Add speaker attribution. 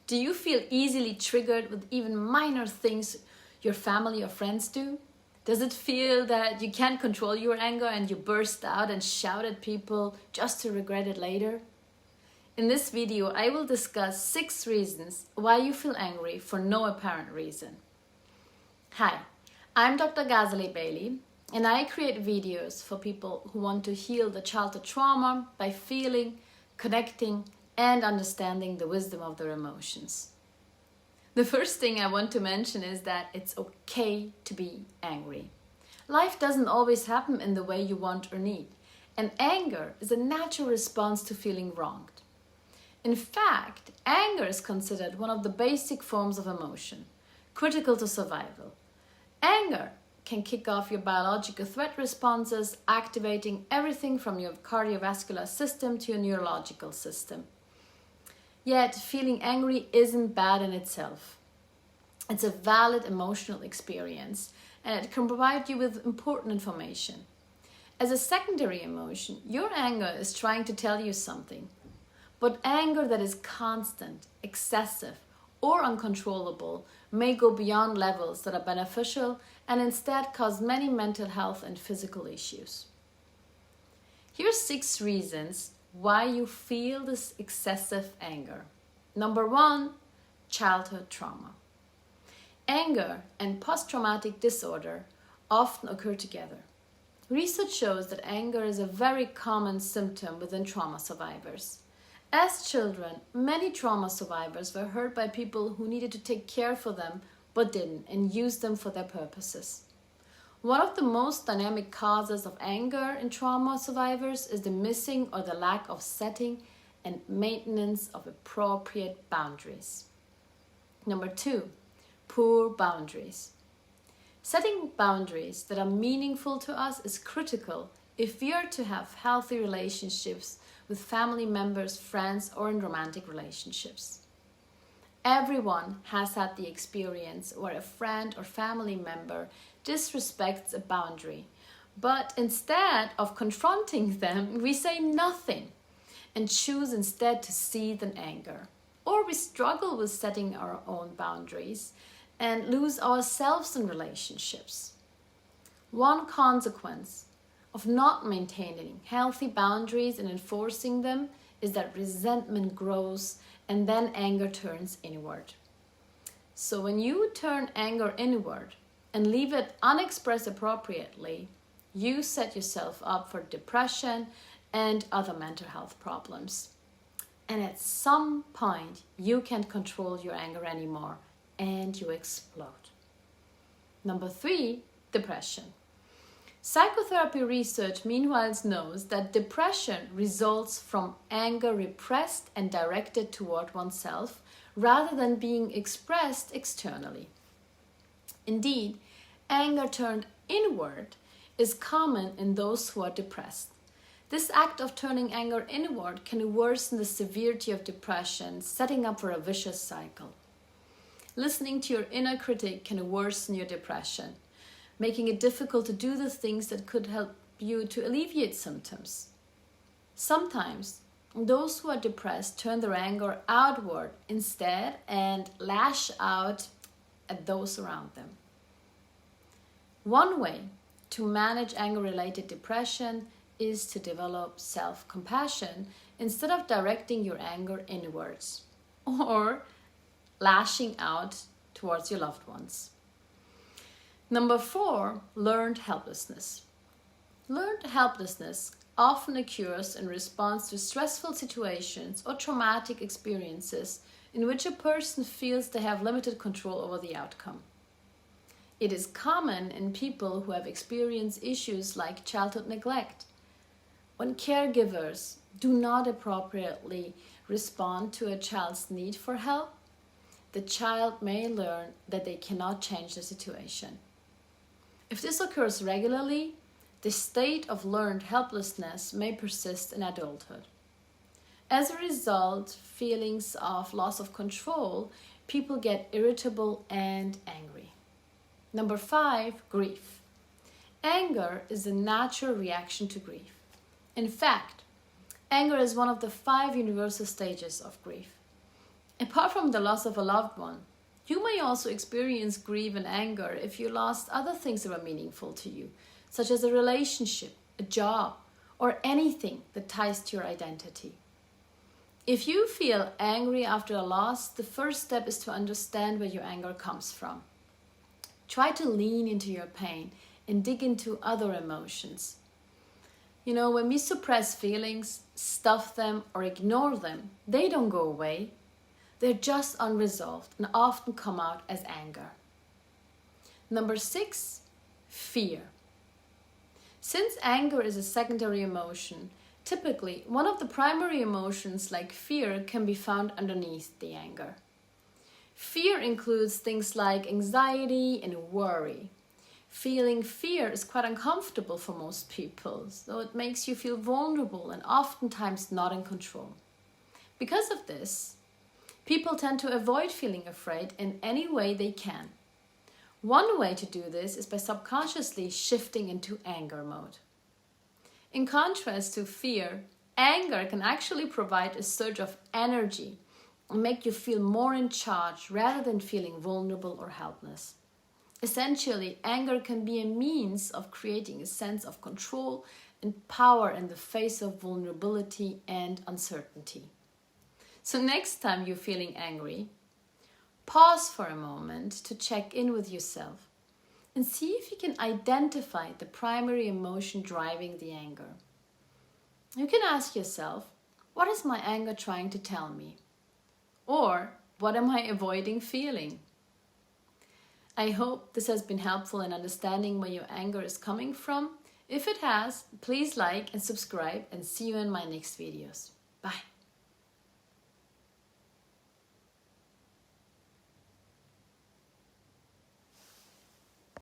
Speaker 1: Do you feel easily triggered with even minor things your family or friends do? Does it feel that you can't control your anger and you burst out and shout at people just to regret it later? In this video, I will discuss 6 reasons why you feel angry for no apparent reason. Hi, I'm Dr. Ghazaleh and I create videos for people who want to heal the childhood trauma by feeling, connecting, and understanding the wisdom of their emotions. The first thing I want to mention is that it's okay to be angry. Life doesn't always happen in the way you want or need, and anger is a natural response to feeling wronged. In fact, anger is considered one of the basic forms of emotion, critical to survival. Anger can kick off your biological threat responses, activating everything from your cardiovascular system to your neurological system. Yet, feeling angry isn't bad in itself. It's a valid emotional experience, and it can provide you with important information. As a secondary emotion, your anger is trying to tell you something. But anger that is constant, excessive, or uncontrollable may go beyond levels that are beneficial and instead cause many mental health and physical issues. Here's 6 reasons why you feel this excessive anger. Number 1, childhood trauma. Anger and post-traumatic disorder often occur together. Research shows that anger is a very common symptom within trauma survivors. As children, many trauma survivors were hurt by people who needed to take care for them but didn't and used them for their purposes. One of the most dynamic causes of anger in trauma survivors is the missing or the lack of setting and maintenance of appropriate boundaries. Number 2, poor boundaries. Setting boundaries that are meaningful to us is critical if we are to have healthy relationships with family members, friends, or in romantic relationships. Everyone has had the experience where a friend or family member disrespects a boundary, but instead of confronting them, we say nothing and choose instead to seethe in anger. Or we struggle with setting our own boundaries and lose ourselves in relationships. One consequence of not maintaining healthy boundaries and enforcing them is that resentment grows and then anger turns inward. So when you turn anger inward and leave it unexpressed appropriately, you set yourself up for depression and other mental health problems. And at some point, you can't control your anger anymore and you explode. Number 3, depression. Psychotherapy research meanwhile knows that depression results from anger repressed and directed toward oneself rather than being expressed externally. Indeed, anger turned inward is common in those who are depressed. This act of turning anger inward can worsen the severity of depression, setting up for a vicious cycle. Listening to your inner critic can worsen your depression, making it difficult to do the things that could help you to alleviate symptoms. Sometimes, those who are depressed turn their anger outward instead and lash out at those around them. One way to manage anger-related depression is to develop self-compassion instead of directing your anger inwards or lashing out towards your loved ones. Number 4, learned helplessness. Learned helplessness often occurs in response to stressful situations or traumatic experiences in which a person feels they have limited control over the outcome. It is common in people who have experienced issues like childhood neglect. When caregivers do not appropriately respond to a child's need for help, the child may learn that they cannot change the situation. If this occurs regularly, the state of learned helplessness may persist in adulthood. As a result, feelings of loss of control, people get irritable and angry. Number 5, grief. Anger is a natural reaction to grief. In fact, anger is one of the 5 universal stages of grief. Apart from the loss of a loved one, you may also experience grief and anger if you lost other things that were meaningful to you, such as a relationship, a job, or anything that ties to your identity. If you feel angry after a loss, the first step is to understand where your anger comes from. Try to lean into your pain and dig into other emotions. When we suppress feelings, stuff them, or ignore them, they don't go away. They're just unresolved and often come out as anger. Number 6, fear. Since anger is a secondary emotion, typically one of the primary emotions like fear can be found underneath the anger. Fear includes things like anxiety and worry. Feeling fear is quite uncomfortable for most people, so it makes you feel vulnerable and oftentimes not in control. Because of this, people tend to avoid feeling afraid in any way they can. One way to do this is by subconsciously shifting into anger mode. In contrast to fear, anger can actually provide a surge of energy and make you feel more in charge rather than feeling vulnerable or helpless. Essentially, anger can be a means of creating a sense of control and power in the face of vulnerability and uncertainty. So next time you're feeling angry, pause for a moment to check in with yourself and see if you can identify the primary emotion driving the anger. You can ask yourself, what is my anger trying to tell me? Or what am I avoiding feeling? I hope this has been helpful in understanding where your anger is coming from. If it has, please like and subscribe and see you in my next videos. Bye.